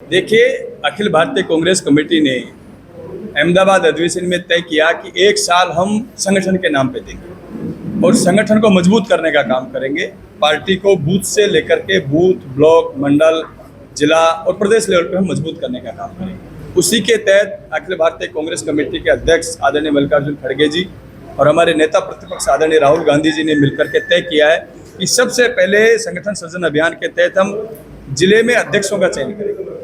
देखिए, अखिल भारतीय कांग्रेस कमेटी ने अहमदाबाद अधिवेशन में तय किया कि एक साल हम संगठन के नाम पे देंगे और संगठन को मजबूत करने का काम करेंगे। पार्टी को बूथ से लेकर के बूथ, ब्लॉक, मंडल, जिला और प्रदेश लेवल पे हम मजबूत करने का काम करेंगे। उसी के तहत अखिल भारतीय कांग्रेस कमेटी के अध्यक्ष आदरणीय मल्लिकार्जुन खड़गे जी और हमारे नेता प्रतिपक्ष आदरणीय राहुल गांधी जी ने मिलकर के तय किया है कि सबसे पहले संगठन सृजन अभियान के तहत हम जिले में अध्यक्षों का चयन करेंगे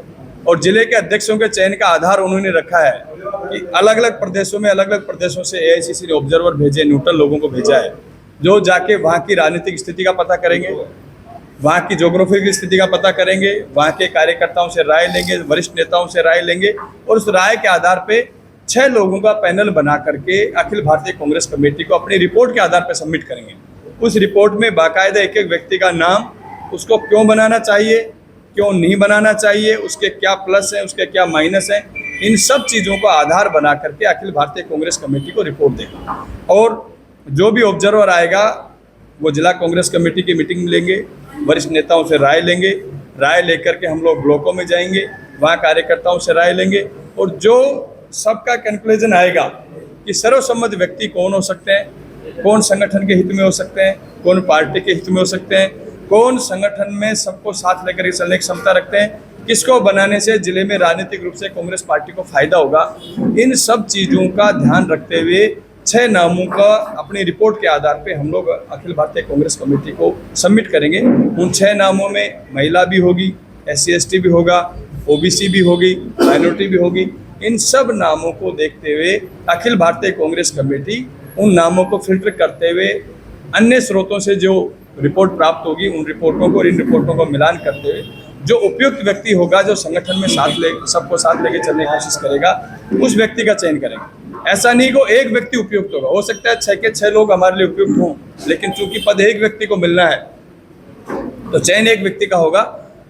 और जिले के अध्यक्षों के चयन का आधार उन्होंने रखा है कि अलग अलग प्रदेशों से एआईसीसी ने ऑब्जर्वर भेजे, न्यूट्रल लोगों को भेजा है जो जाके वहाँ की राजनीतिक स्थिति का पता करेंगे, वहाँ की ज्योग्राफिकल स्थिति का पता करेंगे, वहाँ के कार्यकर्ताओं से राय लेंगे, वरिष्ठ नेताओं से राय लेंगे और उस राय के आधार पे 6 लोगों का पैनल बना करके अखिल भारतीय कांग्रेस कमेटी को अपनी रिपोर्ट के आधार पर सबमिट करेंगे। उस रिपोर्ट में बाकायदा एक एक व्यक्ति का नाम, उसको क्यों बनाना चाहिए, क्यों नहीं बनाना चाहिए, उसके क्या प्लस हैं, उसके क्या माइनस हैं, इन सब चीज़ों को आधार बना करके अखिल भारतीय कांग्रेस कमेटी को रिपोर्ट देगा और जो भी ऑब्जर्वर आएगा वो जिला कांग्रेस कमेटी की मीटिंग लेंगे, वरिष्ठ नेताओं से राय लेंगे, राय लेकर के हम लोग ब्लॉकों में जाएंगे, वहाँ कार्यकर्ताओं से राय लेंगे और जो सबका कंक्लूजन आएगा कि सर्वसम्मत व्यक्ति कौन हो सकते हैं, कौन संगठन के हित में हो सकते हैं, कौन पार्टी के हित में हो सकते हैं, कौन संगठन में सबको साथ लेकर चलने की क्षमता रखते हैं, किसको बनाने से जिले में राजनीतिक रूप से कांग्रेस पार्टी को फायदा होगा, इन सब चीज़ों का ध्यान रखते हुए 6 नामों का अपनी रिपोर्ट के आधार पे हम लोग अखिल भारतीय कांग्रेस कमेटी को सबमिट करेंगे। उन 6 नामों में महिला भी होगी, SC/ST भी होगा, OBC भी होगी, माइनॉरिटी भी होगी। इन सब नामों को देखते हुए अखिल भारतीय कांग्रेस कमेटी उन नामों को फिल्टर करते हुए अन्य स्रोतों से जो रिपोर्ट प्राप्त होगी उन रिपोर्टों को और इन रिपोर्टों को मिलान करते हुए जो उपयुक्त व्यक्ति होगा, जो संगठन में सबको साथ लेके चलने की कोशिश करेगा, उस व्यक्ति का चयन करेंगे। ऐसा नहीं को एक व्यक्ति उपयुक्त होगा, हो सकता है 6 के 6 लोग हमारे लिए उपयुक्त हों, लेकिन चूंकि पद एक व्यक्ति को मिलना है तो चयन एक व्यक्ति का होगा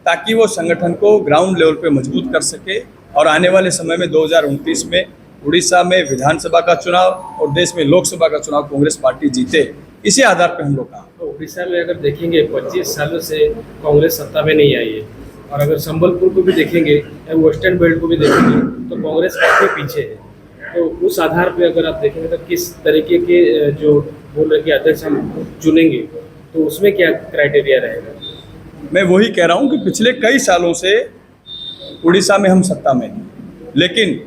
ताकि वो संगठन को ग्राउंड लेवल पे मजबूत कर सके और आने वाले समय में 2029 में उड़ीसा में विधानसभा का चुनाव और देश में लोकसभा का चुनाव कांग्रेस पार्टी जीते, इसी आधार पर हम लोग काम। तो उड़ीसा में अगर देखेंगे 25 सालों से कांग्रेस सत्ता में नहीं आई है और अगर संबलपुर को भी देखेंगे या वेस्टर्न बेल्ट को भी देखेंगे तो कांग्रेस काफी पीछे है। तो उस आधार पे अगर आप देखेंगे तो किस तरीके के जो बोल रहे कि अध्यक्ष हम चुनेंगे तो उसमें क्या क्राइटेरिया रहेगा? मैं वही कह रहा हूँ कि पिछले कई सालों से उड़ीसा में हम सत्ता में हैं, लेकिन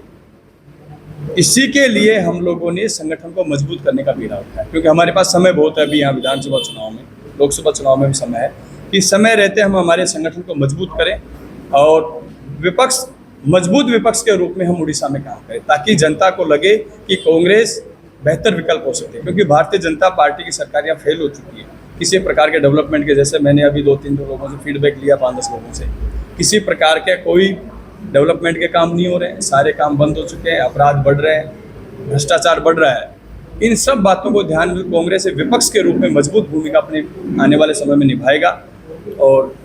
इसी के लिए हम लोगों ने संगठन को मजबूत करने का बीड़ा उठाया क्योंकि हमारे पास समय बहुत है। अभी यहाँ विधानसभा चुनाव में, लोकसभा चुनाव में भी समय है कि समय रहते हम हमारे संगठन को मजबूत करें और मजबूत विपक्ष के रूप में हम उड़ीसा में काम करें ताकि जनता को लगे कि कांग्रेस बेहतर विकल्प हो सकती है। क्योंकि भारतीय जनता पार्टी की सरकार यहाँ फेल हो चुकी है किसी प्रकार के डेवलपमेंट के। जैसे मैंने अभी 2-3 लोगों से फीडबैक लिया, 5-10 लोगों से, किसी प्रकार के कोई डेवलपमेंट के काम नहीं हो रहे हैं, सारे काम बंद हो चुके हैं, अपराध बढ़ रहे हैं, भ्रष्टाचार बढ़ रहा है। इन सब बातों को ध्यान में कांग्रेस विपक्ष के रूप में मजबूत भूमिका अपने आने वाले समय में निभाएगा और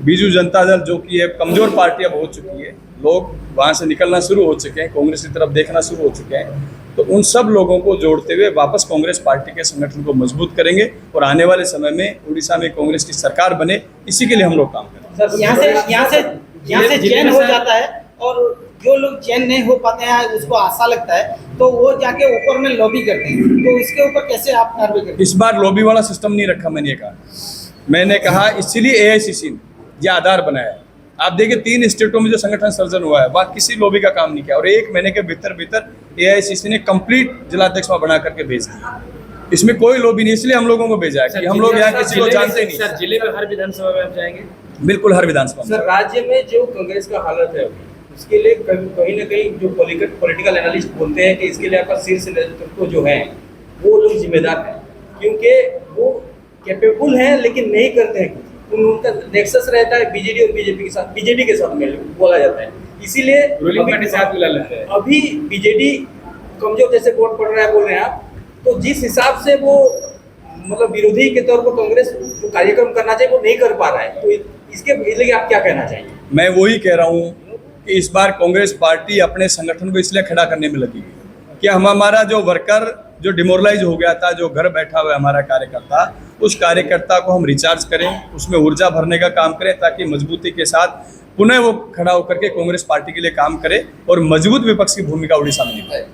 बीजू जनता दल जो कि एक कमजोर पार्टी अब हो चुकी है, लोग वहाँ से निकलना शुरू हो चुके हैं, कांग्रेस की तरफ देखना शुरू हो चुके हैं, तो उन सब लोगों को जोड़ते हुए वापस कांग्रेस पार्टी के संगठन को मजबूत करेंगे और आने वाले समय में उड़ीसा में कांग्रेस की सरकार बने, इसी के लिए हम लोग काम करेंगे। यहाँ से चयन हो जाता है और जो लोग चयन नहीं हो पाते हैं उसको आशा लगता है तो वो जाके ऊपर में लॉबी करते हैं, तो इसके ऊपर कैसे आप कार्रवाई करेंगे? इस बार लॉबी वाला सिस्टम नहीं रखा। मैंने कहा इसीलिए एआईसीसी ने यह आधार बनाया। आप देखिए 3 स्टेटों में जो संगठन सर्जन हुआ है वहाँ किसी लॉबी का काम नहीं किया और 1 महीने के भीतर एआईसीसी ने कंप्लीट जिलाध्यक्ष बना करके भेज दिया। इसमें कोई लॉबी नहीं, इसलिए हम लोगों को भेजा है कि हम लोग यहाँ किसी को जानते नहीं। सर, जिले में हर विधानसभा में आप जाएंगे? बिल्कुल, हर विधानसभा में। सर, राज्य में जो कांग्रेस का हालत है उसके लिए कहीं ना कहीं जो पॉलिटिकल एनालिस्ट बोलते हैं कि इसके लिए आपका शीर्ष नेतृत्व जो है वो लोग जिम्मेदार हैं क्योंकि वो कैपेबल हैं लेकिन नहीं करते हैं। उनका नेक्सस रहता है बीजेडी और बीजेपी के साथ में बोला जाता है, इसीलिए रूलिंग पार्टी साथ मिला लेते हैं। अभी बीजेडी कमजोर जैसे वोट पड़ रहा है बोल रहे हैं आप, तो जिस हिसाब से वो मतलब विरोधी के तौर पर कांग्रेस जो कार्यक्रम करना चाहिए वो नहीं कर पा रहा है, तो इसके लिए आप क्या कहना चाहिए? मैं वही कह रहा हूँ कि इस बार कांग्रेस पार्टी अपने संगठन को इसलिए खड़ा करने में लगी है कि हमारा जो वर्कर जो डिमोरलाइज हो गया था, जो घर बैठा हुआ हमारा कार्यकर्ता, उस कार्यकर्ता को हम रिचार्ज करें, उसमें ऊर्जा भरने का काम करें ताकि मजबूती के साथ पुनः वो खड़ा होकर के कांग्रेस पार्टी के लिए काम करे और मजबूत विपक्ष की भूमिका उड़ीसा में निभाए।